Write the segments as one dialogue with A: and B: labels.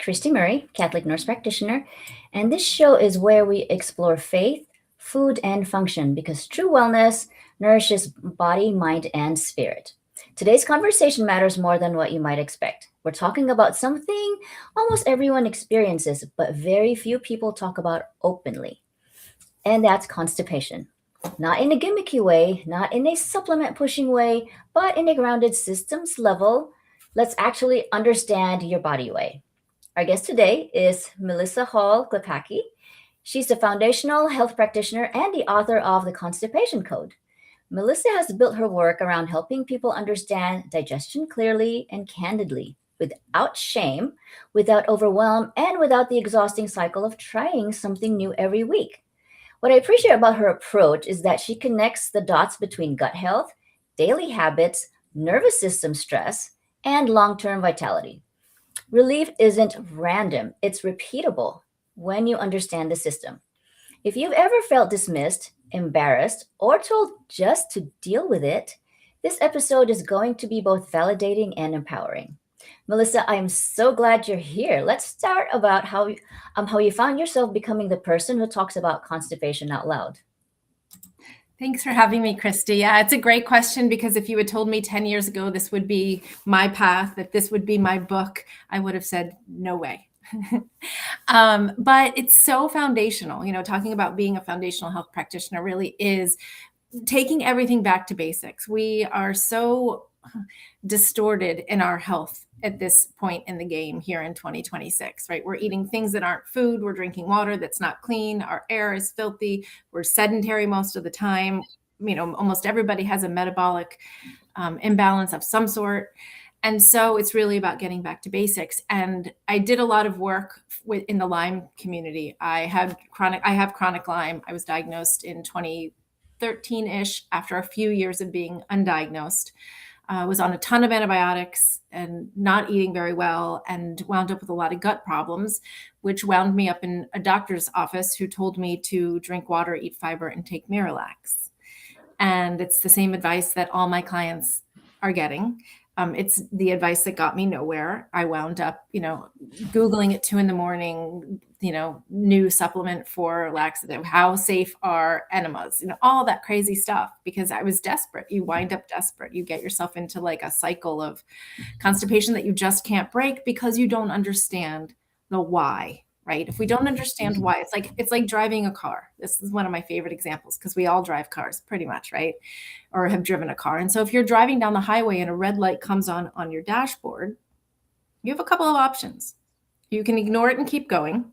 A: Cristy Murray, Catholic nurse practitioner, and this show is where we explore faith, food, and function because true wellness nourishes body, mind, and spirit. Today's conversation matters more than what you might expect. We're talking about something almost everyone experiences, but very few people talk about openly, and that's constipation. Not in a gimmicky way, not in a supplement pushing way, but in a grounded systems level. Let's actually understand your body way. Our guest today is Melissa Hall Khaki. She's the foundational health practitioner and the author of the Constipation Code. Melissa has built her work around helping people understand digestion clearly and candidly, without shame, without overwhelm, and without the exhausting cycle of trying something new every week. What I appreciate about her approach is that she connects the dots between gut health, daily habits, nervous system stress, and long term vitality. Relief isn't random, it's repeatable when you understand the system. If you've ever felt dismissed, embarrassed, or told just to deal with it, this episode is going to be both validating and empowering. Melissa, I am so glad you're here. Let's start about how you found yourself becoming the person who talks about constipation out loud.
B: Thanks for having me, Christy. Yeah, it's a great question because if you had told me 10 years ago this would be my path, that this would be my book, I would have said, no way. But it's so foundational. You know, talking about being a foundational health practitioner really is taking everything back to basics. We are so distorted in our health at this point in the game here in 2026, right? We're eating things that aren't food. We're drinking water that's not clean. Our air is filthy. We're sedentary most of the time. You know, almost everybody has a metabolic imbalance of some sort. And so it's really about getting back to basics. And I did a lot of work in the Lyme community. I have chronic Lyme. I was diagnosed in 2013-ish after a few years of being undiagnosed. Was on a ton of antibiotics and not eating very well and wound up with a lot of gut problems, which wound me up in a doctor's office who told me to drink water, eat fiber, and take MiraLax. And it's the same advice that all my clients are getting. It's the advice that got me nowhere. I wound up, Googling at 2 a.m, new supplement for laxative. How safe are enemas? All that crazy stuff because I was desperate. You wind up desperate. You get yourself into like a cycle of constipation that you just can't break because you don't understand the why. Right? If we don't understand why, it's like driving a car. This is one of my favorite examples because we all drive cars pretty much, right? Or have driven a car. And so if you're driving down the highway and a red light comes on your dashboard, you have a couple of options. You can ignore it and keep going.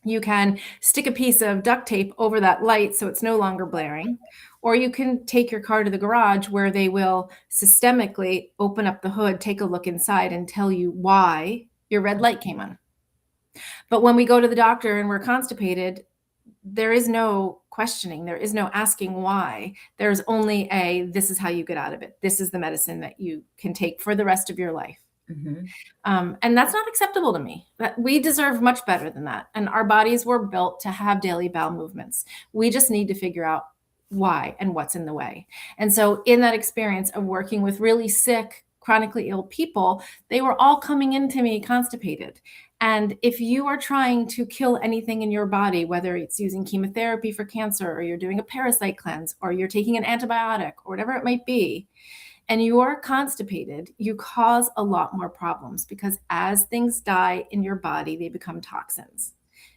B: You can stick a piece of duct tape over that light so it's no longer blaring. Or you can take your car to the garage where they will systemically open up the hood, take a look inside and tell you why your red light came on. But when we go to the doctor and we're constipated, there is no questioning. There is no asking why. There's only this is how you get out of it. This is the medicine that you can take for the rest of your life. Mm-hmm. And that's not acceptable to me. We deserve much better than that. And our bodies were built to have daily bowel movements. We just need to figure out why and what's in the way. And so in that experience of working with really sick, chronically ill people, they were all coming into me constipated. And if you are trying to kill anything in your body, whether it's using chemotherapy for cancer, or you're doing a parasite cleanse, or you're taking an antibiotic, or whatever it might be, and you are constipated, you cause a lot more problems because as things die in your body, they become toxins.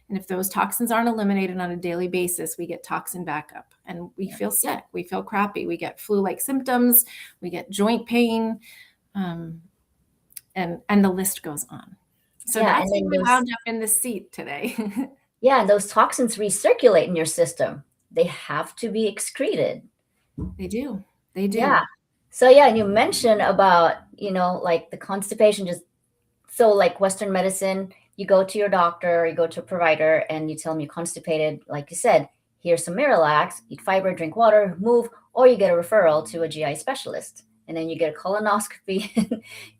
B: And if those toxins aren't eliminated on a daily basis, we get toxin backup and we feel sick, we feel crappy, we get flu-like symptoms, we get joint pain, and the list goes on. So that's why we wound up in the seat today.
A: Yeah, and those toxins recirculate in your system. They have to be excreted.
B: They do. They do.
A: Yeah. So yeah, and you mentioned about, like the constipation, so like Western medicine, you go to your doctor, or you go to a provider and you tell them you're constipated. Like you said, here's some MiraLax, eat fiber, drink water, move, or you get a referral to a GI specialist. And then you get a colonoscopy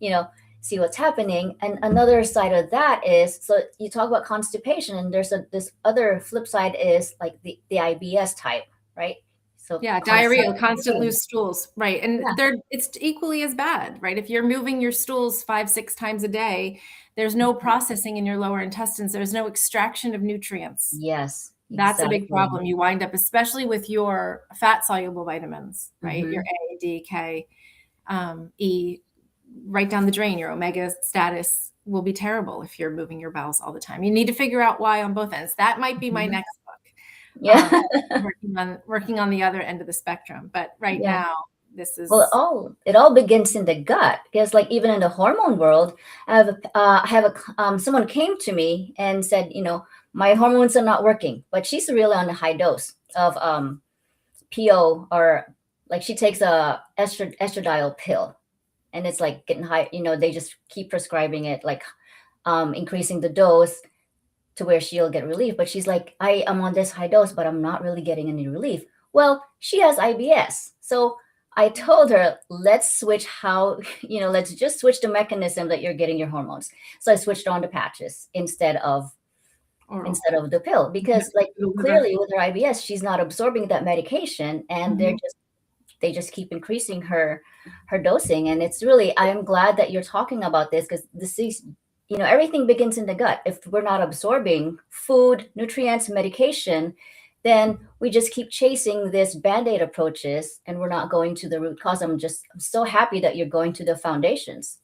A: and, see what's happening. And another side of that is, so you talk about constipation and there's this other flip side is like the IBS type, right? So
B: Yeah,
A: constant
B: diarrhea, constant
A: pain.
B: loose stools, right? And
A: Yeah.
B: it's equally as bad, right? If you're moving your stools 5, 6 times a day, there's no
A: Mhm.
B: processing in your lower intestines. There's no extraction of nutrients.
A: Yes,
B: That's a big
A: exactly.
B: problem. You wind up, especially with your fat soluble vitamins, right? Your
A: Hmm.
B: A, D, K, E, right down the drain. Your omega status will be terrible if you're moving your bowels all the time. You need to figure out why on both ends. That might be my
A: Hmm.
B: next book.
A: Yeah.
B: Working on the other end of the spectrum. But right
A: Yeah.
B: now, this
A: Well,
B: is
A: it all begins in the gut because, like, even in the hormone world, I have someone came to me and said, my hormones are not working, but she's really on a high dose of PO, or like she takes a estradiol pill, and it's like getting high. They just keep prescribing it, like increasing the dose to where she'll get relief. But she's like, I am on this high dose, but I'm not really getting any relief. Well, she has IBS. So I told her, let's switch let's just switch the mechanism that you're getting your hormones. So I switched on to patches
B: oral.
A: instead of the pill, because like
B: The liver.
A: clearly with her IBS, she's not absorbing that medication, and
B: Mhm.
A: they just keep increasing her dosing. And it's really, I'm glad that you're talking about this, because this is, everything begins in the gut. If we're not absorbing food, nutrients, medication, then we just keep chasing this band-aid approaches, and we're not going to the root cause. I'm so happy that you're going to the foundations.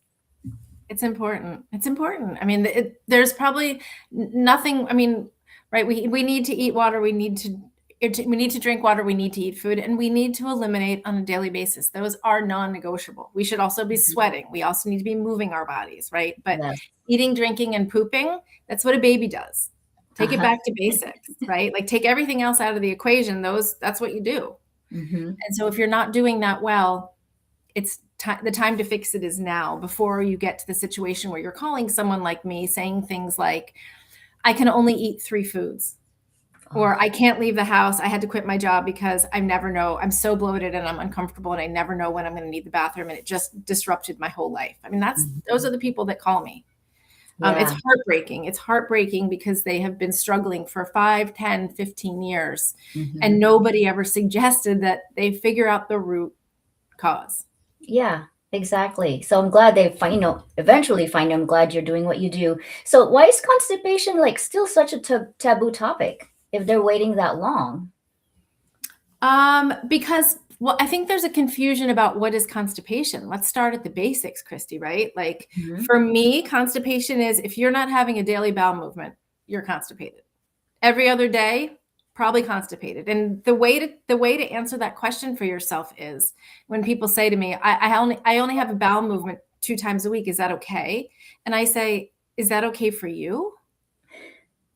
B: It's important. It's important. I mean, there's probably nothing. I mean, right? We need to eat water. We need to drink water. We need to eat food, and we need to eliminate on a daily basis. Those are non-negotiable. We should also be
A: Mhm.
B: sweating. We also need to be moving our bodies, right? But
A: Yes.
B: eating, drinking, and pooping, that's what a baby does. Take it
A: Uh-huh.
B: back to basics, right? Like take everything else out of the equation. That's what you do.
A: Hmm.
B: And so if you're not doing that well, it's the time to fix it is now, before you get to the situation where you're calling someone like me saying things like, I can only eat 3 foods,
A: Oh.
B: or I can't leave the house. I had to quit my job because I never know. I'm so bloated and I'm uncomfortable and I never know when I'm going to need the bathroom. And it just disrupted my whole life. I mean, those
A: Mhm.
B: are the people that call me. It's
A: Yeah.
B: heartbreaking. It's heartbreaking because they have been struggling for 5, 10, 15 years. And
A: Hmm.
B: nobody ever suggested that they figure out the root cause.
A: Yeah, exactly. So I'm glad they find, eventually find. I'm glad you're doing what you do. So why is constipation like still such a taboo topic if they're waiting that long?
B: Because well, I think there's a confusion about what is constipation. Let's start at the basics, Christy, right? Like
A: Hmm.
B: for me, constipation is if you're not having a daily bowel movement, you're constipated. Every other day, probably constipated. And the way to answer that question for yourself is when people say to me, I only have a bowel movement 2 times a week. Is that okay? And I say, is that okay for you?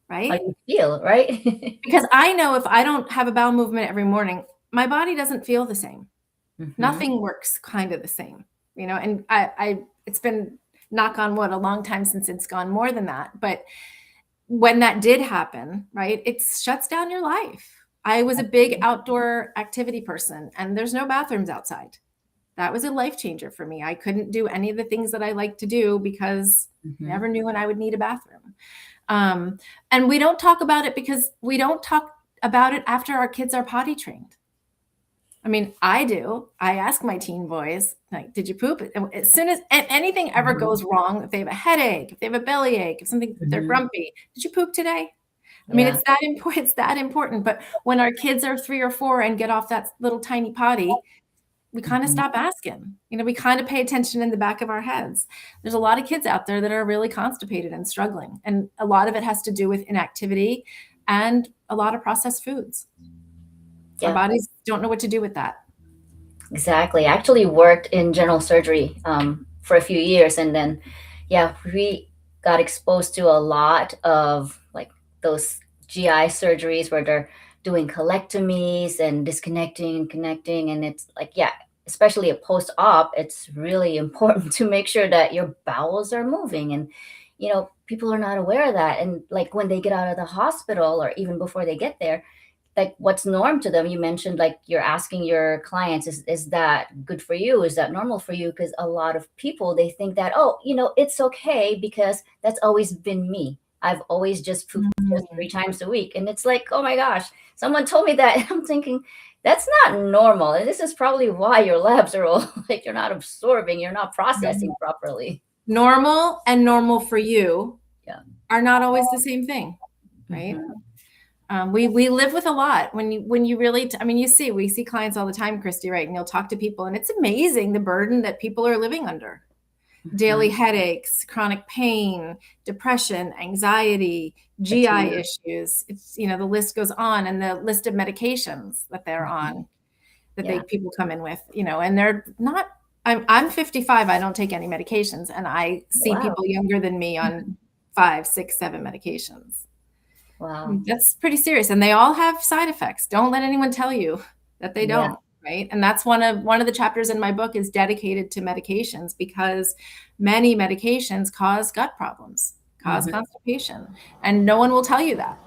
A: How
B: Right?
A: do you feel, right?
B: Because I know if I don't have a bowel movement every morning, my body doesn't feel the same.
A: Hmm.
B: Nothing works kind of the same, and it's been, knock on wood, a long time since it's gone more than that. But when that did happen, right, it shuts down your life. I was a big outdoor activity person and there's no bathrooms outside. That was a life changer for me. I couldn't do any of the things that I like to do because I
A: Hmm.
B: never knew when I would need a bathroom. And we don't talk about it because we don't talk about it after our kids are potty trained. I mean, I do. I ask my teen boys, like, did you poop? And as soon as anything ever
A: Hmm.
B: goes wrong, if they have a headache, if they have a bellyache, if they're
A: Hmm.
B: grumpy, did you poop today? I mean,
A: Yeah.
B: it's that important. It's that important. But when our kids are 3 or 4 and get off that little tiny potty, we kind of
A: Hmm.
B: stop asking. We kind of pay attention in the back of our heads. There's a lot of kids out there that are really constipated and struggling. And a lot of it has to do with inactivity and a lot of processed foods. Our
A: Yeah.
B: bodies don't know what to do with that.
A: Exactly. I actually worked in general surgery for a few years, and then, yeah, we got exposed to a lot of like those GI surgeries where they're doing colectomies and disconnecting and connecting, and it's like, yeah, especially a post-op, it's really important to make sure that your bowels are moving, and people are not aware of that, and like when they get out of the hospital or even before they get there, like what's norm to them. You mentioned like you're asking your clients, is that good for you, is that normal for you? Because a lot of people, they think that, oh, it's okay because that's always been me. I've always just pooped just
B: Mm.
A: 3 times a week, and it's like, oh my gosh, someone told me that. I'm thinking, That's not normal. And this is probably why your labs are all like you're not absorbing, you're not processing properly.
B: Normal and normal for you
A: Yeah.
B: are not always the same thing, right? We live with a lot when you really, we see clients all the time, Christy, right? And you'll talk to people and it's amazing the burden that people are living under. Daily headaches, chronic pain, depression, anxiety, GI issues. It's, the list goes on, and the list of medications that they're on that people come in with, and they're not, I'm 55. I don't take any medications, and I see people younger than me on 5, 6, 7 medications.
A: Wow.
B: That's pretty serious. And they all have side effects. Don't let anyone tell you that they don't. Right. And that's one of the chapters in my book is dedicated to medications, because many medications cause gut problems, cause constipation, and no one will tell you that.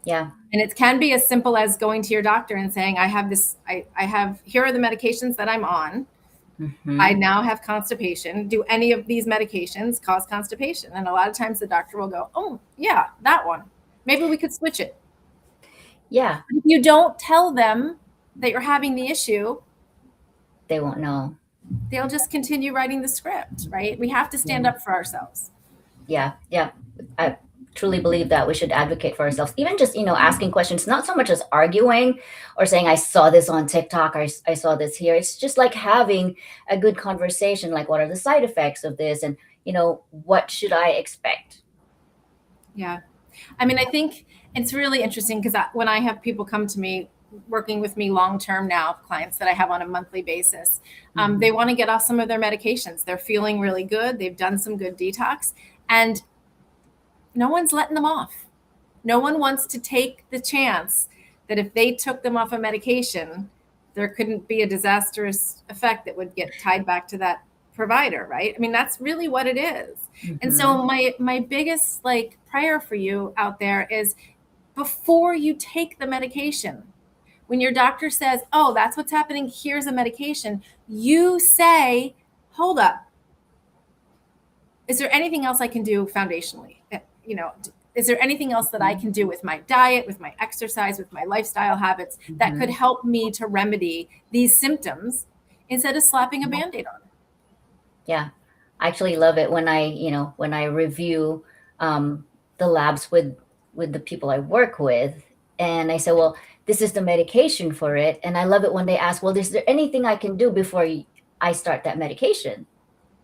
A: Yeah.
B: And it can be as simple as going to your doctor and saying, I have this, here are the medications that I'm on. I now have constipation. Do any of these medications cause constipation? And a lot of times the doctor will go, oh yeah, that one. Maybe we could switch it.
A: Yeah.
B: If you don't tell them that you're having the issue,
A: they won't know.
B: They'll just continue writing the script, right? We have to stand up for ourselves.
A: Yeah. I truly believe that we should advocate for ourselves. Even just, asking questions, not so much as arguing or saying, I saw this on TikTok, I saw this here. It's just like having a good conversation, like what are the side effects of this? And, what should I expect?
B: Yeah. I think it's really interesting because when I have people come to me working with me long-term now, clients that I have on a monthly basis, they want to get off some of their medications. They're feeling really good. They've done some good detox, and no one's letting them off. No one wants to take the chance that if they took them off a medication, there couldn't be a disastrous effect that would get tied back to that provider, right? That's really what it is. And so my biggest prayer for you out there is, before you take the medication, when your doctor says, oh, that's what's happening, here's a medication, you say, hold up, is there anything else I can do foundationally? Is there anything else that I can do with my diet, with my exercise, with my lifestyle habits that could help me to remedy these symptoms instead of slapping a Band-Aid on?
A: Yeah, I actually love it when I review the labs with the people I work with, and I say, well, this is the medication for it. And I love it when they ask, well, is there anything I can do before I start that medication?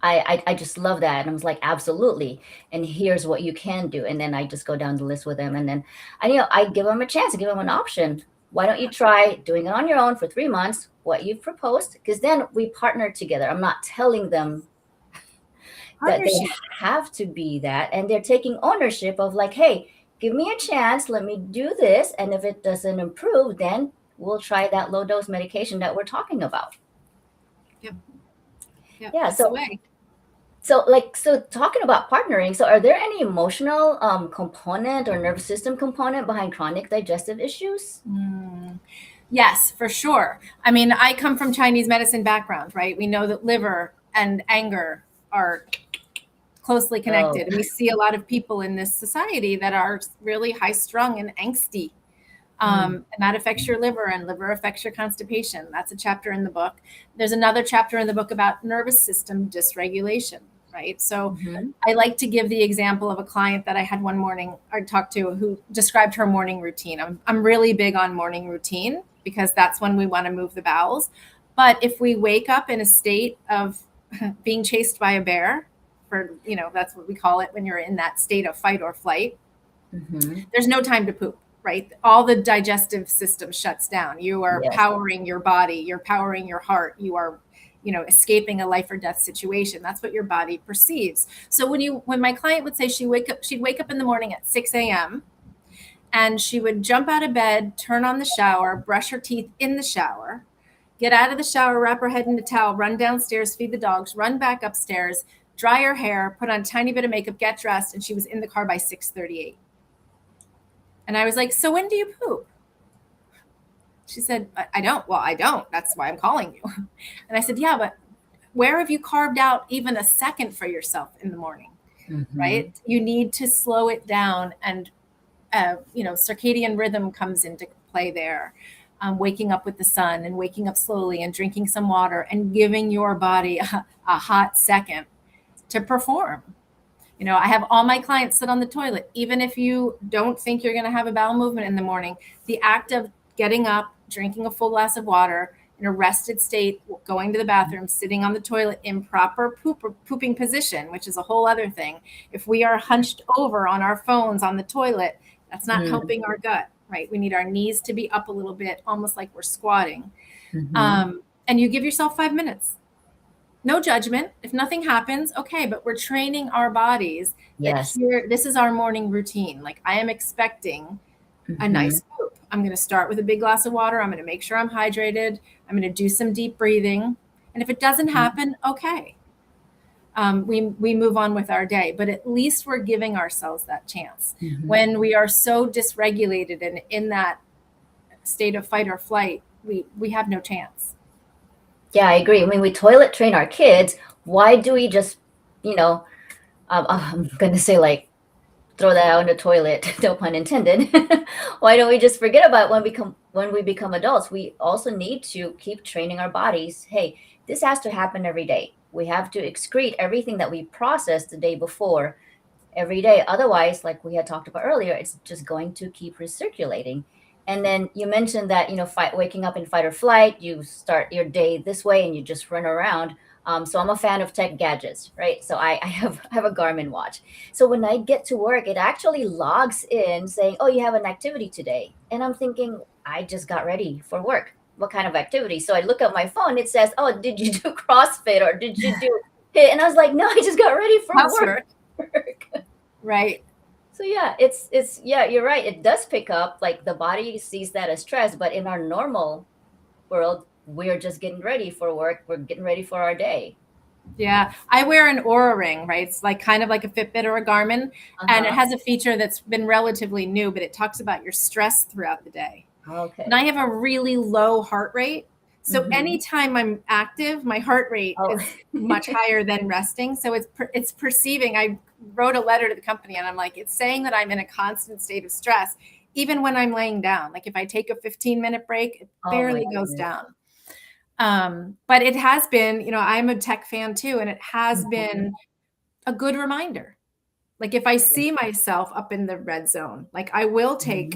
A: I just love that. And I was like, absolutely. And here's what you can do. And then I just go down the list with them. And then I give them a chance, I give them an option. Why don't you try doing it on your own for 3 months, what you've proposed? Because then we partner together. I'm not telling them that they have to be that. And they're taking ownership of like, hey, give me a chance. Let me do this. And if it doesn't improve, then we'll try that low dose medication that we're talking about.
B: Yep.
A: Yeah. So talking about partnering, so are there any emotional component or nervous system component behind chronic digestive issues?
B: Yes, for sure. I come from Chinese medicine background, right? We know that liver and anger are closely connected. And we see a lot of people in this society that are really high strung and angsty. And that affects your liver, and liver affects your constipation. That's a chapter in the book. There's another chapter in the book about nervous system dysregulation, right? So I like to give the example of a client that I had one morning I talked to who described her morning routine. I'm really big on morning routine because that's when we want to move the bowels. But if we wake up in a state of being chased by a bear, that's what we call it when you're in that state of fight or flight, there's no time to poop. Right? All the digestive system shuts down. You are powering your body. You're powering your heart. You are, escaping a life or death situation. That's what your body perceives. So when my client would say she'd wake up in the morning at 6 a.m. and she would jump out of bed, turn on the shower, brush her teeth in the shower, get out of the shower, wrap her head in a towel, run downstairs, feed the dogs, run back upstairs, dry her hair, put on a tiny bit of makeup, get dressed, and she was in the car by 6:38. And I was like, so when do you poop? She said, I don't. Well, I don't. That's why I'm calling you. And I said, yeah, but where have you carved out even a second for yourself in the morning, right? You need to slow it down. And, circadian rhythm comes into play there. waking up with the sun and waking up slowly and drinking some water and giving your body a hot second to perform. You know, I have all my clients sit on the toilet. Even if you don't think you're going to have a bowel movement in the morning, the act of getting up, drinking a full glass of water in a rested state, going to the bathroom, sitting on the toilet in proper pooping position, which is a whole other thing. If we are hunched over on our phones on the toilet, that's not helping our gut, right? We need our knees to be up a little bit, almost like we're squatting. And you give yourself 5 minutes. No judgment. If nothing happens, okay, but we're training our bodies that here, this is our morning routine. Like I am expecting a nice poop. I'm going to start with a big glass of water. I'm going to make sure I'm hydrated. I'm going to do some deep breathing. And if it doesn't happen, okay. We move on with our day, but at least we're giving ourselves that chance. When we are so dysregulated and in that state of fight or flight, we have no chance.
A: Yeah, I agree. I mean, we toilet train our kids. Why do we just, you know, I'm going to say like, throw that out in the toilet, no pun intended. Why don't we just forget about it when we become adults? We also need to keep training our bodies. Hey, this has to happen every day. We have to excrete everything that we processed the day before every day. Otherwise, like we had talked about earlier, it's just going to keep recirculating. And then you mentioned that, you know, waking up in fight or flight, you start your day this way and you just run around. So I'm a fan of tech gadgets, right? So I have a Garmin watch. So when I get to work, it actually logs in saying, oh, you have an activity today. And I'm thinking, I just got ready for work. What kind of activity? So I look at my phone, it says, oh, did you do CrossFit or did you do HIIT? And I was like, no, I just got ready for work.
B: Right.
A: So yeah, it's yeah, you're right. It does pick up, like the body sees that as stress, but in our normal world, we're just getting ready for work. We're getting ready for our day.
B: Yeah. I wear an Oura ring, right? It's like kind of like a Fitbit or a Garmin. And it has a feature that's been relatively new, but it talks about your stress throughout the day.
A: Okay.
B: And I have a really low heart rate. So anytime I'm active, my heart rate is much higher than resting. So it's perceiving. I wrote a letter to the company and I'm like, it's saying that I'm in a constant state of stress, even when I'm laying down. Like if I take a 15-minute break, it barely goes down. But it has been, you know, I'm a tech fan too, and it has been a good reminder. Like if I see myself up in the red zone, like I will take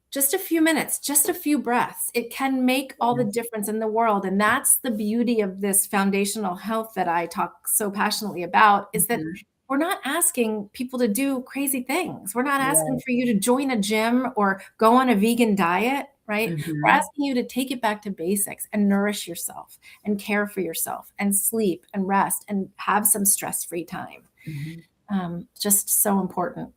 B: just a few minutes, just a few breaths. It can make all the difference in the world. And that's the beauty of this foundational health that I talk so passionately about, is that we're not asking people to do crazy things. We're not asking for you to join a gym or go on a vegan diet, right? We're asking you to take it back to basics and nourish yourself and care for yourself and sleep and rest and have some stress-free time. Just so important.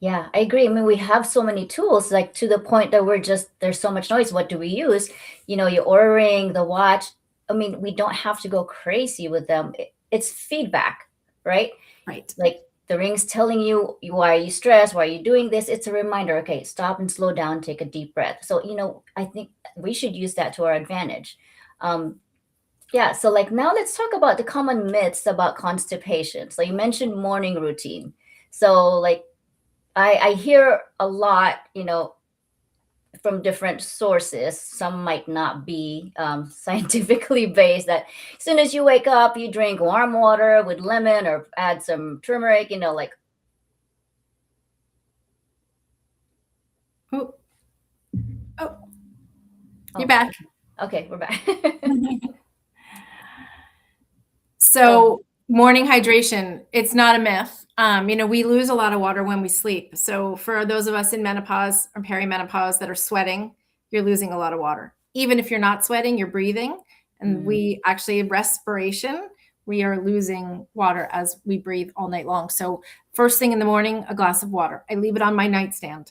A: Yeah, I agree. I mean, we have so many tools, like to the point that there's so much noise. What do we use? You know, your Oura ring, the watch. I mean, we don't have to go crazy with them. It's feedback, right?
B: Right.
A: Like the ring's telling you, why are you stressed? Why are you doing this? It's a reminder. Okay, stop and slow down, take a deep breath. So, you know, I think we should use that to our advantage. Yeah. So like now let's talk about the common myths about constipation. So you mentioned morning routine. So like, I hear a lot, you know, from different sources. Some might not be scientifically based, that as soon as you wake up, you drink warm water with lemon or add some turmeric, you know, like.
B: Oh, you're back.
A: Okay, we're back.
B: So morning hydration, it's not a myth. You know, we lose a lot of water when we sleep. So for those of us in menopause or perimenopause that are sweating, you're losing a lot of water. Even if you're not sweating, you're breathing. And we actually, respiration, we are losing water as we breathe all night long. So first thing in the morning, a glass of water. I leave it on my nightstand.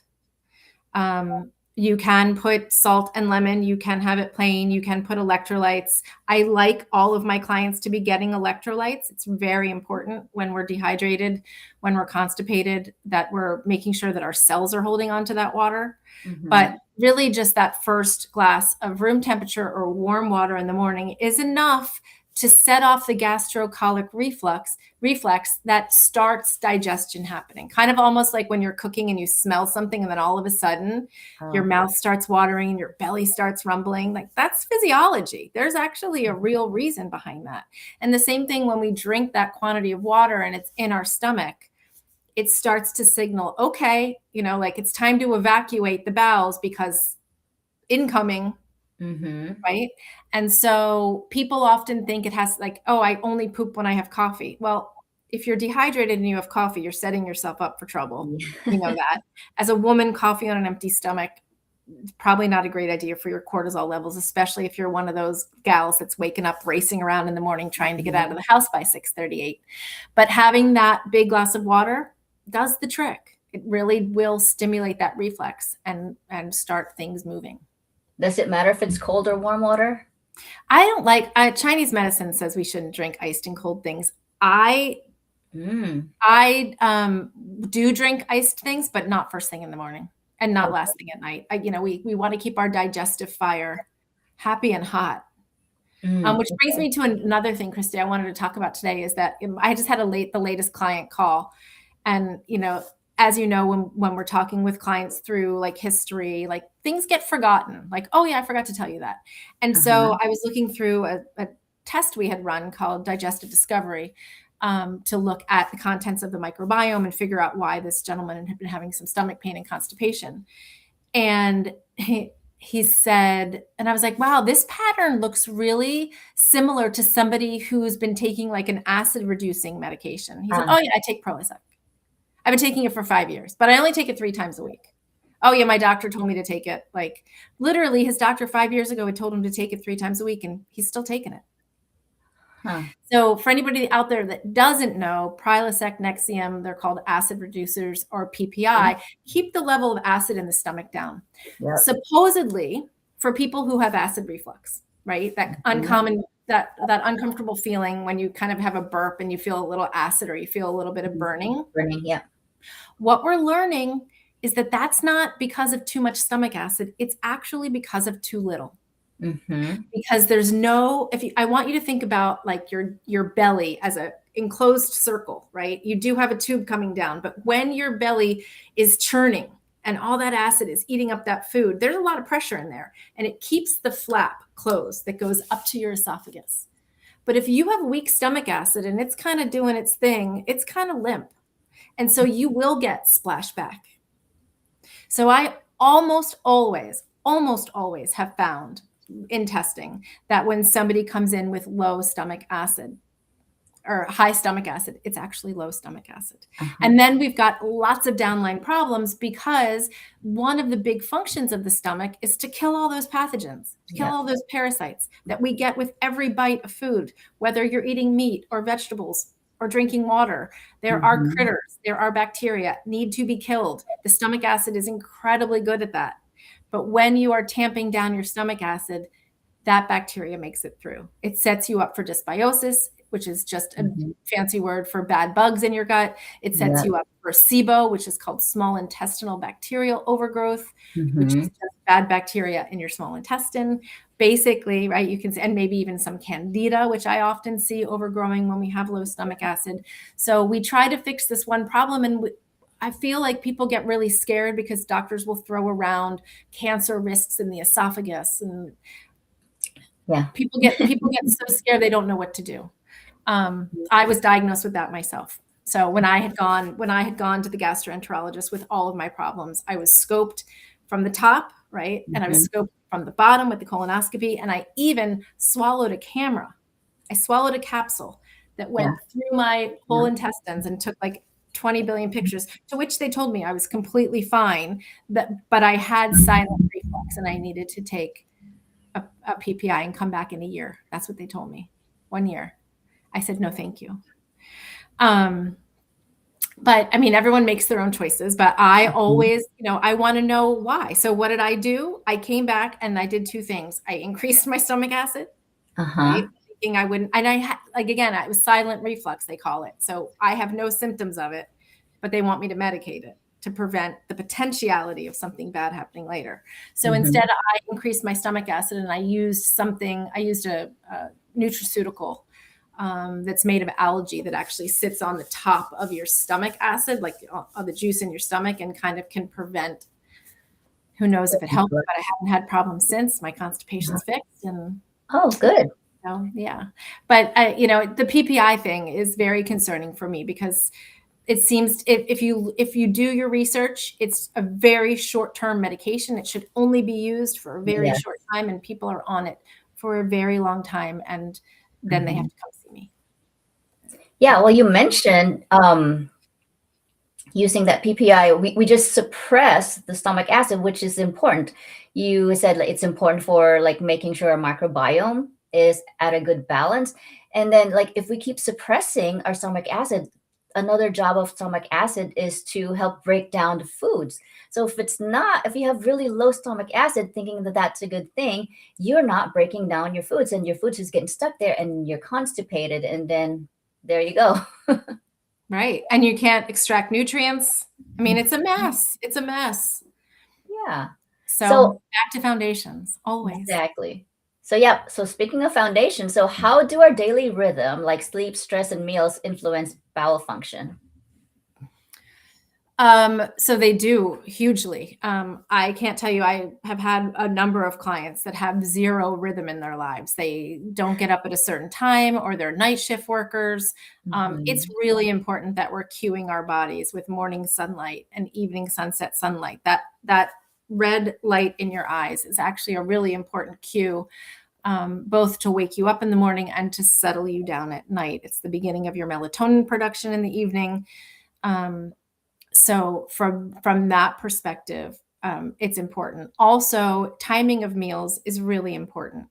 B: You can put salt and lemon. You can have it plain. You can put electrolytes. I like all of my clients to be getting electrolytes. It's very important when we're dehydrated, when we're constipated, that we're making sure that our cells are holding on to that water. But really just that first glass of room temperature or warm water in the morning is enough to set off the gastrocolic reflex that starts digestion happening. Kind of almost like when you're cooking and you smell something and then all of a sudden your mouth starts watering and your belly starts rumbling. Like, that's physiology. There's actually a real reason behind that. And the same thing when we drink that quantity of water and it's in our stomach, it starts to signal, okay, like it's time to evacuate the bowels because incoming. Right. And so people often think it has like, oh, I only poop when I have coffee. Well, if you're dehydrated and you have coffee, you're setting yourself up for trouble. You know that. As a woman, coffee on an empty stomach, probably not a great idea for your cortisol levels, especially if you're one of those gals that's waking up racing around in the morning trying to get out of the house by 6:38. But having that big glass of water does the trick. It really will stimulate that reflex and start things moving.
A: Does it matter if it's cold or warm water?
B: I don't like Chinese medicine says we shouldn't drink iced and cold things. I do drink iced things, but not first thing in the morning and not last thing at night. We want to keep our digestive fire happy and hot. Which brings me to another thing, Christy, I wanted to talk about today is that I just had the latest client call, and as you know, when we're talking with clients through like history, like things get forgotten. Like, oh yeah, I forgot to tell you that. And so I was looking through a test we had run called Digestive Discovery to look at the contents of the microbiome and figure out why this gentleman had been having some stomach pain and constipation. And he said, and I was like, wow, this pattern looks really similar to somebody who's been taking like an acid reducing medication. He said, oh yeah, I take Prozac. I've been taking it for 5 years, but I only take it 3 times a week. Oh yeah, my doctor told me to take it. Like literally his doctor 5 years ago had told him to take it 3 times a week and he's still taking it. So for anybody out there that doesn't know, Prilosec, Nexium, they're called acid reducers or PPI, keep the level of acid in the stomach down. Supposedly for people who have acid reflux, right? That uncommon, that uncomfortable feeling when you kind of have a burp and you feel a little acid or you feel a little bit of burning.
A: Yeah.
B: What we're learning is that that's not because of too much stomach acid. It's actually because of too little. Because there's I want you to think about like your belly as a enclosed circle, right? You do have a tube coming down, but when your belly is churning and all that acid is eating up that food, there's a lot of pressure in there and it keeps the flap closed that goes up to your esophagus. But if you have weak stomach acid and it's kind of doing its thing, it's kind of limp. And so you will get splashback. So I almost always have found in testing that when somebody comes in with low stomach acid or high stomach acid, it's actually low stomach acid. And then we've got lots of downline problems because one of the big functions of the stomach is to kill all those pathogens, to kill all those parasites that we get with every bite of food, whether you're eating meat or vegetables or drinking water. There are critters, there are bacteria need to be killed. The stomach acid is incredibly good at that. But when you are tamping down your stomach acid, that bacteria makes it through. It sets you up for dysbiosis, which is just a fancy word for bad bugs in your gut. It sets you up for SIBO, which is called small intestinal bacterial overgrowth, which is just bad bacteria in your small intestine. Basically, right, you can, and maybe even some candida, which I often see overgrowing when we have low stomach acid. So we try to fix this one problem, and I feel like people get really scared because doctors will throw around cancer risks in the esophagus, and people get so scared they don't know what to do. I was diagnosed with that myself. So when I had gone to the gastroenterologist with all of my problems, I was scoped from the top, right? And I was scoped from the bottom with the colonoscopy, and I even swallowed a camera. I swallowed a capsule that went through my whole intestines and took like 20 billion pictures, to which they told me I was completely fine, but I had silent reflux and I needed to take a PPI and come back in a year. That's what they told me. 1 year. I said, no, thank you. But I mean, everyone makes their own choices, but I always, I want to know why. So what did I do? I came back and I did 2 things. I increased my stomach acid, right? Thinking I wouldn't, and I had, like, again, it was silent reflux, they call it. So I have no symptoms of it, but they want me to medicate it to prevent the potentiality of something bad happening later. So instead I increased my stomach acid and I used a nutraceutical that's made of algae that actually sits on the top of your stomach acid, like the juice in your stomach, and kind of can prevent, who knows if it helps, but I haven't had problems since. My constipation's fixed. And
A: Oh, good.
B: yeah. But, the PPI thing is very concerning for me, because it seems if you do your research, it's a very short-term medication. It should only be used for a very short time, and people are on it for a very long time, and then they have to come see me.
A: Yeah, well, you mentioned using that PPI, we just suppress the stomach acid, which is important. You said it's important for like making sure our microbiome is at a good balance. And then like if we keep suppressing our stomach acid, another job of stomach acid is to help break down the foods. So if you have really low stomach acid, thinking that that's a good thing, you're not breaking down your foods, and your food's just getting stuck there, and you're constipated, and then there you go.
B: Right. And you can't extract nutrients. I mean, it's a mess. It's a mess.
A: Yeah.
B: So back to foundations, always.
A: Exactly. So speaking of foundation, so how do our daily rhythm, like sleep, stress, and meals, influence bowel function?
B: So they do hugely. I can't tell you, I have had a number of clients that have zero rhythm in their lives. They don't get up at a certain time, or they're night shift workers. It's really important that we're cueing our bodies with morning sunlight and evening sunset sunlight. That red light in your eyes is actually a really important cue, both to wake you up in the morning and to settle you down at night. It's the beginning of your melatonin production in the evening. So from that perspective, it's important. Also, timing of meals is really important.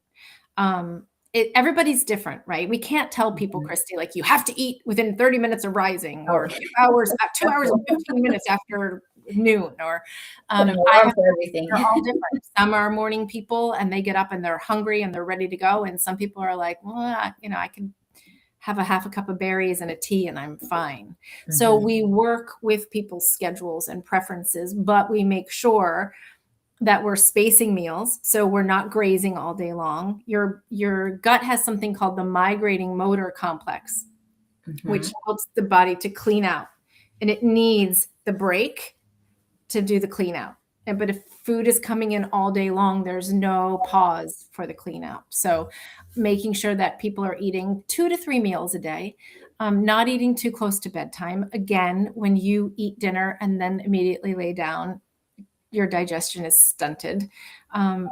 B: Everybody's different, right? We can't tell people, Christy, like you have to eat within 30 minutes of rising, or 2 hours and 15 minutes after noon, or
A: everything.
B: They're all different. Some are morning people and they get up and they're hungry and they're ready to go. And some people are like, well, I can have a half a cup of berries and a tea and I'm fine. So we work with people's schedules and preferences, but we make sure that we're spacing meals, so we're not grazing all day long. Your gut has something called the migrating motor complex, which helps the body to clean out, and it needs the break to do the clean out. But if food is coming in all day long, there's no pause for the clean out. So making sure that people are eating 2 to 3 meals a day, not eating too close to bedtime. Again, when you eat dinner and then immediately lay down, your digestion is stunted.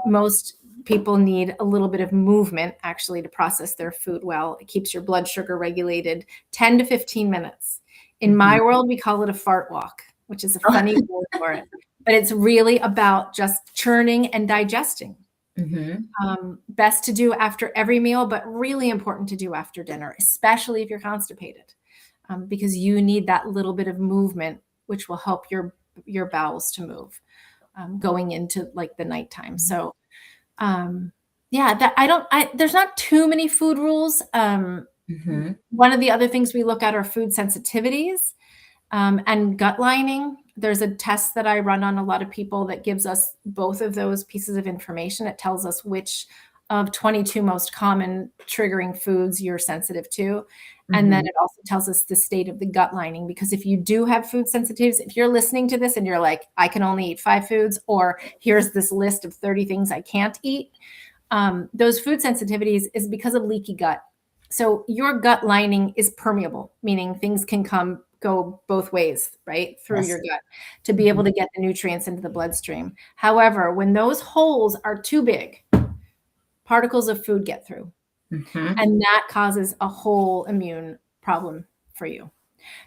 B: Most people need a little bit of movement actually to process their food well. It keeps your blood sugar regulated 10 to 15 minutes. In my world, we call it a fart walk, which is a funny word for it. But it's really about just churning and digesting. Best to do after every meal, but really important to do after dinner, especially if you're constipated, because you need that little bit of movement, which will help your bowels to move going into like the nighttime. So there's not too many food rules. One of the other things we look at are food sensitivities and gut lining. There's a test that I run on a lot of people that gives us both of those pieces of information. It tells us which of 22 most common triggering foods you're sensitive to. And then it also tells us the state of the gut lining, because if you do have food sensitivities, if you're listening to this and you're like, I can only eat 5 foods, or here's this list of 30 things I can't eat, those food sensitivities is because of leaky gut. So your gut lining is permeable, meaning things can go both ways, right? Through your gut to be able to get the nutrients into the bloodstream. However, when those holes are too big, particles of food get through. And that causes a whole immune problem for you.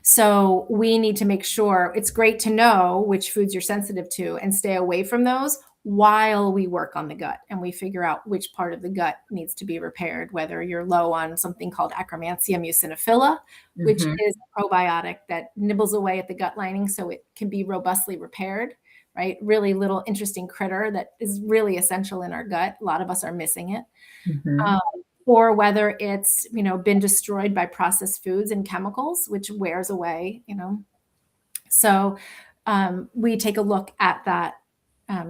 B: So we need to make sure, it's great to know which foods you're sensitive to and stay away from those while we work on the gut and we figure out which part of the gut needs to be repaired, whether you're low on something called Akkermansia muciniphila, which is a probiotic that nibbles away at the gut lining so it can be robustly repaired, right? Really little interesting critter that is really essential in our gut. A lot of us are missing it. Or whether it's, been destroyed by processed foods and chemicals, which wears away, So we take a look at that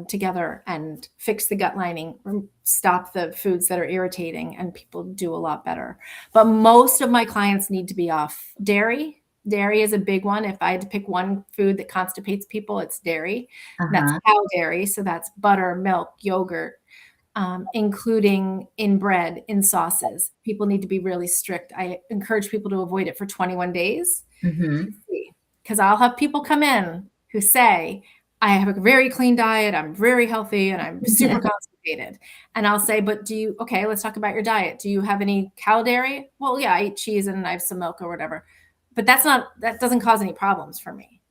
B: together and fix the gut lining, stop the foods that are irritating, and people do a lot better. But most of my clients need to be off dairy. Dairy is a big one. If I had to pick one food that constipates people, it's dairy. And that's cow dairy. So that's butter, milk, yogurt, including in bread, in sauces. People need to be really strict. I encourage people to avoid it for 21 days. Because I'll have people come in who say, I have a very clean diet, I'm very healthy, and I'm super constipated. And I'll say, but okay, let's talk about your diet. Do you have any cow dairy? Well, yeah, I eat cheese and I have some milk or whatever. But that doesn't cause any problems for me.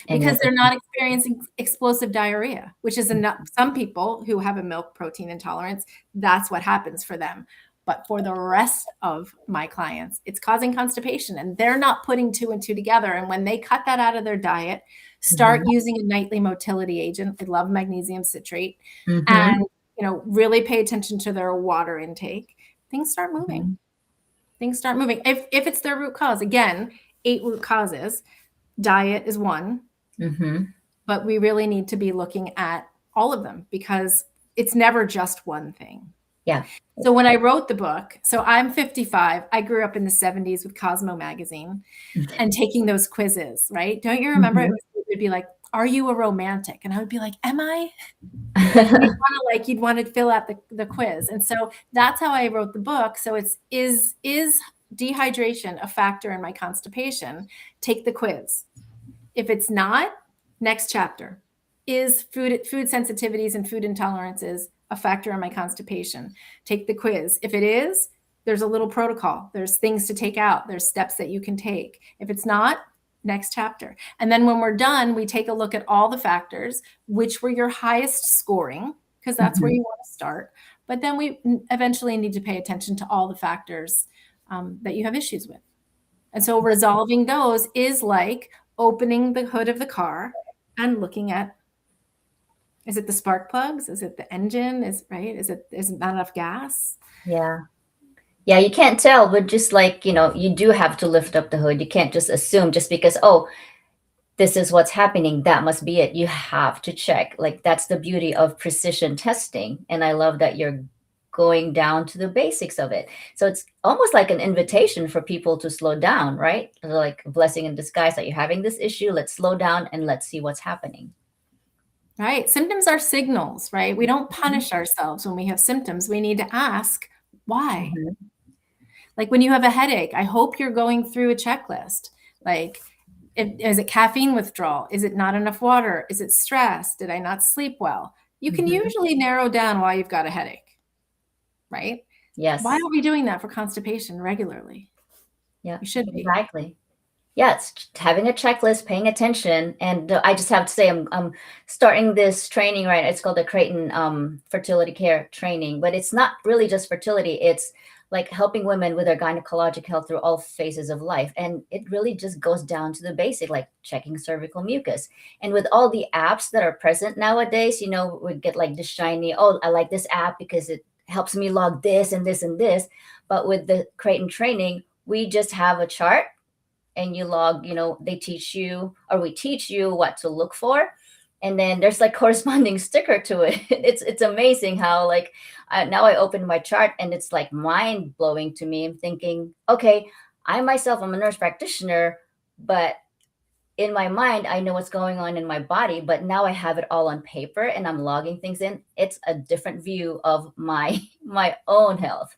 B: Because they're not experiencing explosive diarrhea, which is enough. Some people who have a milk protein intolerance, that's what happens for them. But for the rest of my clients, it's causing constipation, and they're not putting 2 and 2 together. And when they cut that out of their diet, start using a nightly motility agent. I love magnesium citrate, and really pay attention to their water intake. Things start moving. Things start moving. If it's their root cause, again, 8 root causes. Diet is one, but we really need to be looking at all of them because it's never just one thing.
A: Yeah.
B: So when I wrote the book, so I'm 55. I grew up in the 70s with Cosmo magazine and taking those quizzes, right? Don't you remember? It would be like, are you a romantic? And I would be like, am I? You'd want to fill out the quiz. And so that's how I wrote the book. So is dehydration a factor in my constipation? Take the quiz. If it's not, next chapter. Is food sensitivities and food intolerances a factor in my constipation? Take the quiz. If it is, there's a little protocol. There's things to take out. There's steps that you can take. If it's not, next chapter. And then when we're done, we take a look at all the factors, which were your highest scoring, because that's where you want to start. But then we eventually need to pay attention to all the factors that you have issues with. And so resolving those is like opening the hood of the car and looking at, is it the spark plugs? Is it the engine? Is it not enough gas?
A: Yeah. Yeah, you can't tell, but just like, you do have to lift up the hood. You can't just assume just because, this is what's happening, that must be it. You have to check. Like, that's the beauty of precision testing. And I love that you're going down to the basics of it. So it's almost like an invitation for people to slow down, right? Like a blessing in disguise that you're having this issue. Let's slow down and let's see what's happening.
B: Right. Symptoms are signals, right? We don't punish ourselves when we have symptoms. We need to ask why. Like when you have a headache, I hope you're going through a checklist. Like, is it caffeine withdrawal? Is it not enough water? Is it stress? Did I not sleep well? You can usually narrow down why you've got a headache. Right?
A: Yes.
B: Why aren't we doing that for constipation regularly?
A: Yeah,
B: we should be.
A: Exactly. Yeah, it's having a checklist, paying attention. And I just have to say, I'm starting this training, right? It's called the Creighton Fertility Care Training, but it's not really just fertility. It's like helping women with their gynecologic health through all phases of life. And it really just goes down to the basic, like checking cervical mucus. And with all the apps that are present nowadays, we get like this shiny, I like this app because it helps me log this and this and this. But with the Creighton training, we just have a chart and you log, we teach you what to look for. And then there's like corresponding sticker to it. It's amazing how now I open my chart and it's like mind blowing to me. I'm thinking, okay, I'm a nurse practitioner, but in my mind, I know what's going on in my body, but now I have it all on paper and I'm logging things in. It's a different view of my own health.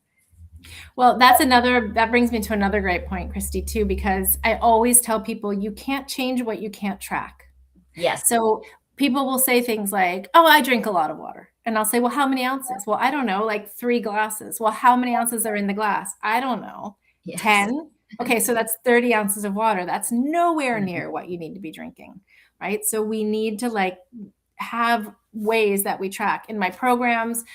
B: Well, that brings me to another great point, Christy, too, because I always tell people you can't change what you can't track.
A: Yes.
B: So people will say things like, I drink a lot of water. And I'll say, well, how many ounces? Well, I don't know, like 3 glasses. Well, how many ounces are in the glass? I don't know.
A: Yes.
B: 10? Okay, so that's 30 ounces of water. That's nowhere near what you need to be drinking, right? So we need to have ways that we track. In my programs,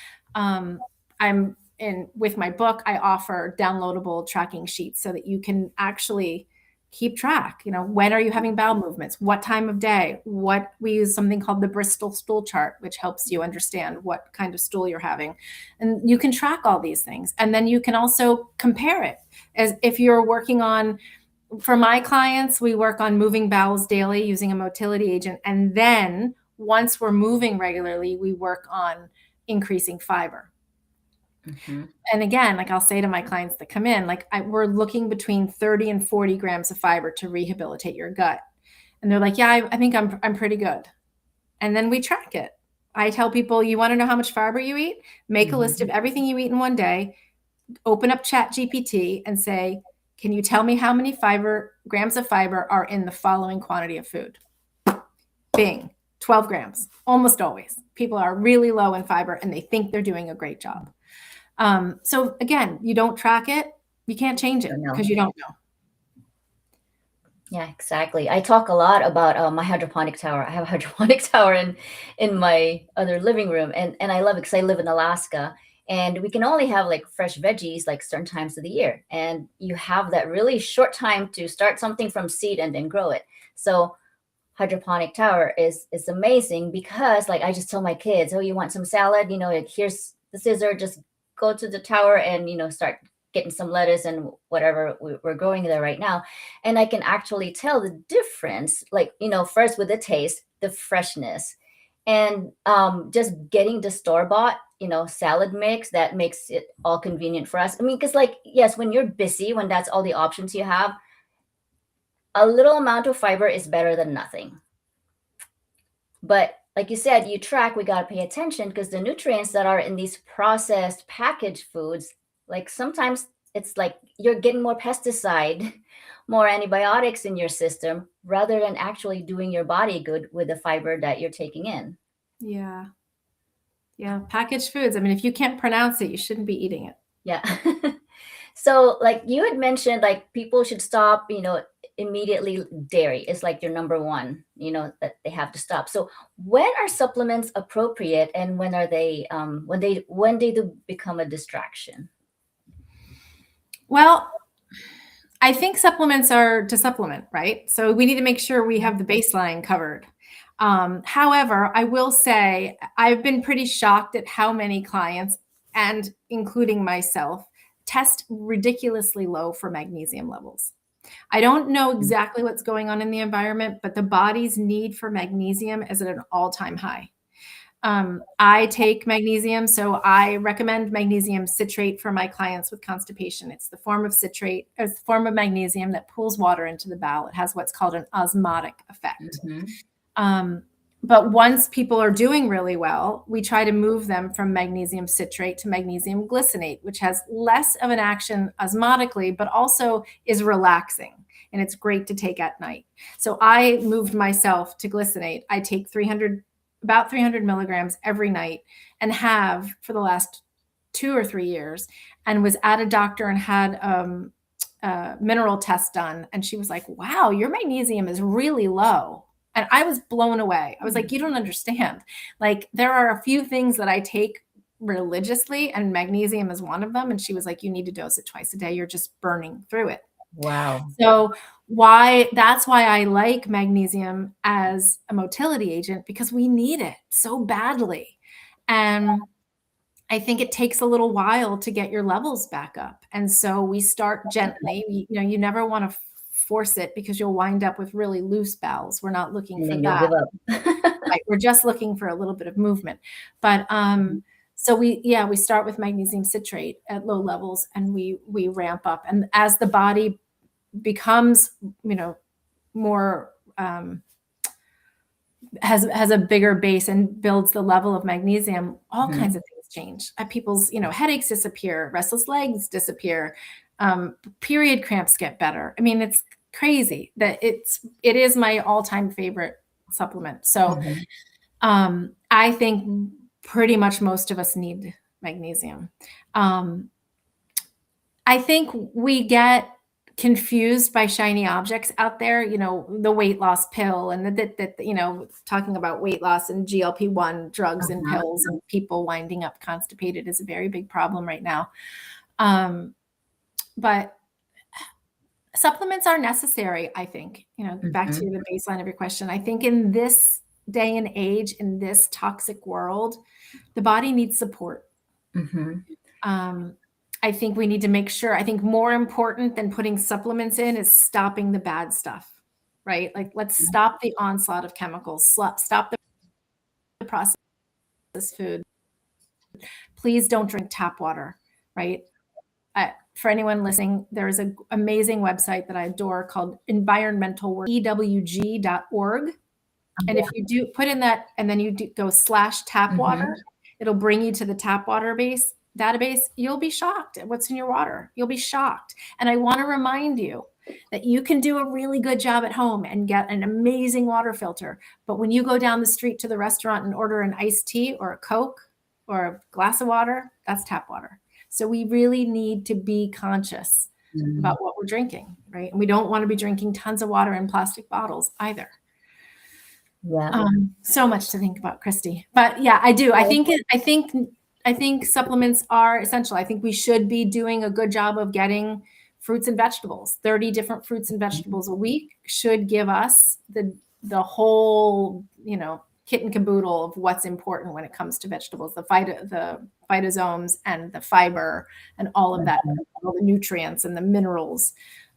B: with my book, I offer downloadable tracking sheets so that you can actually keep track. When are you having bowel movements? What time of day? We use something called the Bristol stool chart, which helps you understand what kind of stool you're having. And you can track all these things. And then you can also compare it as if you're working on, for my clients, we work on moving bowels daily using a motility agent. And then once we're moving regularly, we work on increasing fiber.
A: Mm-hmm.
B: And again, like I'll say to my clients that come in, like we're looking between 30 and 40 grams of fiber to rehabilitate your gut. And they're like, yeah, I think I'm pretty good. And then we track it. I tell people, you want to know how much fiber you eat? Make a list of everything you eat in one day, open up Chat GPT and say, can you tell me how many grams of fiber are in the following quantity of food? Bing, 12 grams, almost always. People are really low in fiber and they think they're doing a great job. So again, you don't track it, you can't change it because you don't know.
A: Yeah, exactly. I talk a lot about my hydroponic tower. I have a hydroponic tower in my other living room, and I love it because I live in Alaska, and we can only have like fresh veggies like certain times of the year, and you have that really short time to start something from seed and then grow it. So hydroponic tower is amazing because like I just tell my kids, oh, you want some salad? You know, like, here's the scissor, just go to the tower and start getting some lettuce and whatever we're growing there right now. And I can actually tell the difference, like, first with the taste, the freshness, and just getting the store-bought, salad mix that makes it all convenient for us. I mean, because like, yes, when you're busy, when that's all the options you have, a little amount of fiber is better than nothing. But like you said, we got to pay attention because the nutrients that are in these processed packaged foods, like sometimes it's like you're getting more pesticide, more antibiotics in your system rather than actually doing your body good with the fiber that you're taking in.
B: Yeah. Yeah. Packaged foods. I mean, if you can't pronounce it, you shouldn't be eating it.
A: Yeah. So like you had mentioned, like people should stop, immediately dairy is like your number one, that they have to stop. So when are supplements appropriate and when are they, when they do become a distraction?
B: Well, I think supplements are to supplement, right? So we need to make sure we have the baseline covered. However, I will say I've been pretty shocked at how many clients, and including myself, test ridiculously low for magnesium levels. I don't know exactly what's going on in the environment, but the body's need for magnesium is at an all-time high. I take magnesium, so I recommend magnesium citrate for my clients with constipation. It's the form of citrate, it's the form of magnesium that pulls water into the bowel. It has what's called an osmotic effect. But once people are doing really well, we try to move them from magnesium citrate to magnesium glycinate, which has less of an action osmotically, but also is relaxing. And it's great to take at night. So I moved myself to glycinate. I take about 300 milligrams every night and have for the last 2 or 3 years, and was at a doctor and had a mineral test done. And she was like, wow, your magnesium is really low. And I was blown away. I was like, you don't understand. Like, there are a few things that I take religiously, and magnesium is one of them. And she was like, you need to dose it twice a day. You're just burning through it.
A: Wow.
B: So that's why I like magnesium as a motility agent, because we need it so badly. And I think it takes a little while to get your levels back up. And so we start gently. You never want to force it because you'll wind up with really loose bowels. We're not looking for that. Right. We're just looking for a little bit of movement. But so we start with magnesium citrate at low levels and we ramp up. And as the body becomes, more has a bigger base and builds the level of magnesium, all kinds of things change. People's, headaches disappear, restless legs disappear, period cramps get better. I mean, it's crazy that it is my all-time favorite supplement. So I think pretty much most of us need magnesium. I think we get confused by shiny objects out there, the weight loss pill and talking about weight loss and GLP-1 drugs and pills and people winding up constipated is a very big problem right now. But supplements are necessary, I think, back to the baseline of your question. I think in this day and age, in this toxic world, the body needs support. I think we need to make sure, I think more important than putting supplements in is stopping the bad stuff, right? Like, let's stop the onslaught of chemicals, stop the processed food. Please don't drink tap water, right? For anyone listening, there is an amazing website that I adore called environmentalwork.ewg.org. And if you do put in that, and then you go /tap water, it'll bring you to the tap water database. You'll be shocked at what's in your water. You'll be shocked. And I want to remind you that you can do a really good job at home and get an amazing water filter. But when you go down the street to the restaurant and order an iced tea or a Coke or a glass of water, that's tap water. So we really need to be conscious about what we're drinking, right? And we don't want to be drinking tons of water in plastic bottles either.
A: Yeah.
B: So much to think about, Christy. But yeah, I do. I think supplements are essential. I think we should be doing a good job of getting fruits and vegetables. 30 different fruits and vegetables a week should give us the whole, kit and caboodle of what's important when it comes to vegetables, the phytosomes and the fiber and all of that, all the nutrients and the minerals.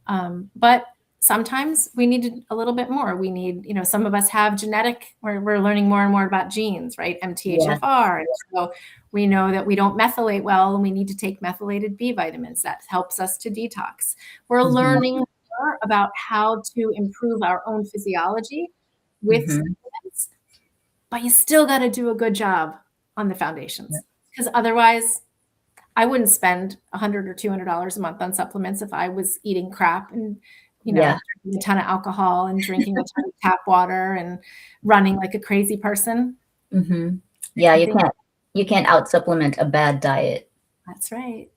B: But sometimes we need a little bit more. We need, some of us have we're learning more and more about genes, right? MTHFR. Yeah. And so we know that we don't methylate well, and we need to take methylated B vitamins. That helps us to detox. We're learning more about how to improve our own physiology with supplements, but you still got to do a good job on the foundations, because otherwise I wouldn't spend $100 or $200 a month on supplements if I was eating crap and drinking a ton of alcohol and drinking a ton of tap water and running like a crazy person.
A: Yeah, you can't out supplement a bad diet.
B: That's right.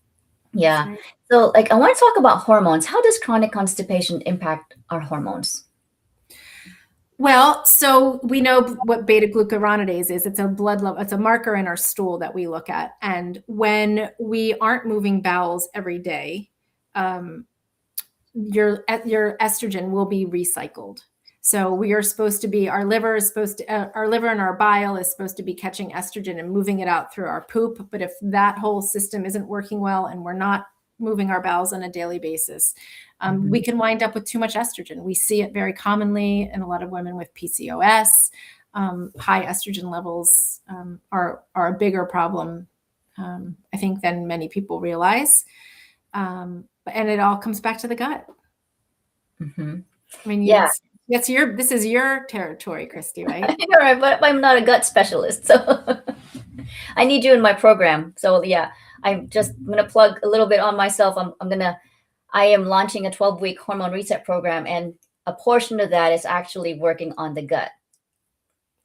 A: Yeah.
B: That's right.
A: So I want to talk about hormones. How does chronic constipation impact our hormones?
B: Well, so we know what beta glucuronidase is. It's a blood level. It's a marker in our stool that we look at. And when we aren't moving bowels every day, your estrogen will be recycled. So we are supposed to be, our liver and our bile is supposed to be catching estrogen and moving it out through our poop. But if that whole system isn't working well and we're not moving our bowels on a daily basis, we can wind up with too much estrogen. We see it very commonly in a lot of women with PCOS. High estrogen levels are a bigger problem, I think, than many people realize. And it all comes back to the gut. I mean, this is your territory, Christy, right?
A: I know, right? But I'm not a gut specialist, so I need you in my program. So yeah, I'm going to plug a little bit on myself. I am launching a 12-week hormone reset program, and a portion of that is actually working on the gut.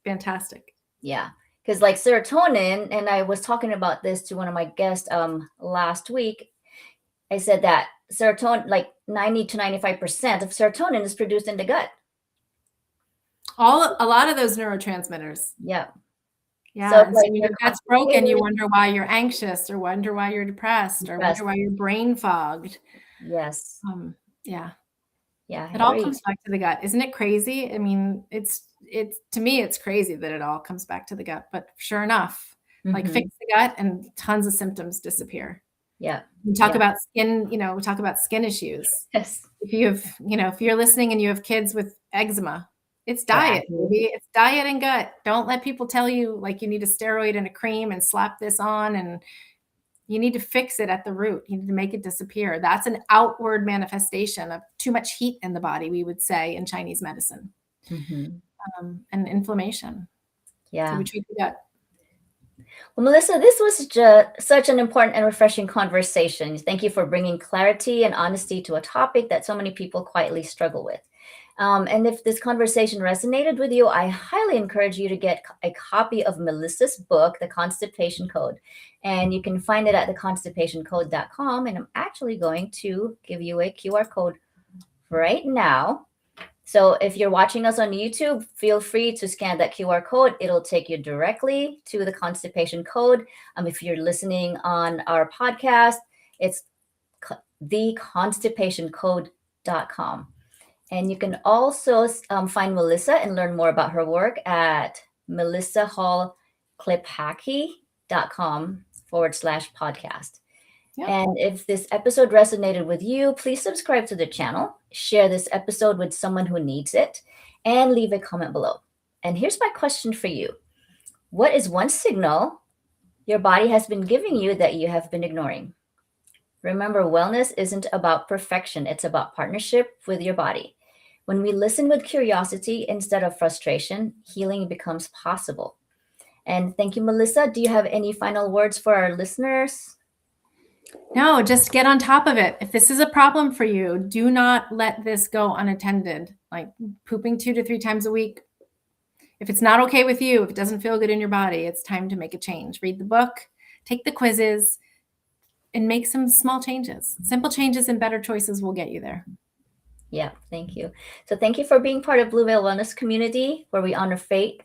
B: Fantastic.
A: Yeah. Because like serotonin, and I was talking about this to one of my guests last week, I said that serotonin, like 90 to 95% of serotonin is produced in the gut.
B: A lot of those neurotransmitters.
A: Yeah.
B: Yeah. So when your gut's broken, you wonder why you're anxious, or wonder why you're depressed, or wonder why you're brain fogged.
A: Yes.
B: Yeah.
A: Yeah.
B: It all comes back to the gut. Isn't it crazy? I mean, it's to me, it's crazy that it all comes back to the gut, but sure enough, like fix the gut and tons of symptoms disappear.
A: Yeah.
B: We talk about skin, we talk about skin issues.
A: Yes.
B: If you have, if you're listening and you have kids with eczema, it's diet, baby. It's diet and gut. Don't let people tell you like you need a steroid and a cream and slap this on, and you need to fix it at the root. You need to make it disappear. That's an outward manifestation of too much heat in the body, we would say in Chinese medicine, and inflammation.
A: Yeah.
B: So we treat the gut.
A: Well, Melissa, this was just such an important and refreshing conversation. Thank you for bringing clarity and honesty to a topic that so many people quietly struggle with. And if this conversation resonated with you, I highly encourage you to get a copy of Melissa's book, The Constipation Code. And you can find it at theconstipationcode.com. And I'm actually going to give you a QR code right now. So if you're watching us on YouTube, feel free to scan that QR code. It'll take you directly to the Constipation Code. If you're listening on our podcast, it's theconstipationcode.com. And you can also find Melissa and learn more about her work at melissahallkhaki.com/podcast. Yep. And if this episode resonated with you, please subscribe to the channel, share this episode with someone who needs it, and leave a comment below. And here's my question for you. What is one signal your body has been giving you that you have been ignoring? Remember, wellness isn't about perfection, it's about partnership with your body. When we listen with curiosity instead of frustration, healing becomes possible. And thank you, Melissa. Do you have any final words for our listeners?
B: No, just get on top of it. If this is a problem for you, do not let this go unattended. Like pooping 2 to 3 times a week. If it's not okay with you, if it doesn't feel good in your body, it's time to make a change. Read the book, take the quizzes, and make some small changes. Simple changes and better choices will get you there.
A: Yeah, thank you. So thank you for being part of Blue Veil Wellness community, where we honor faith,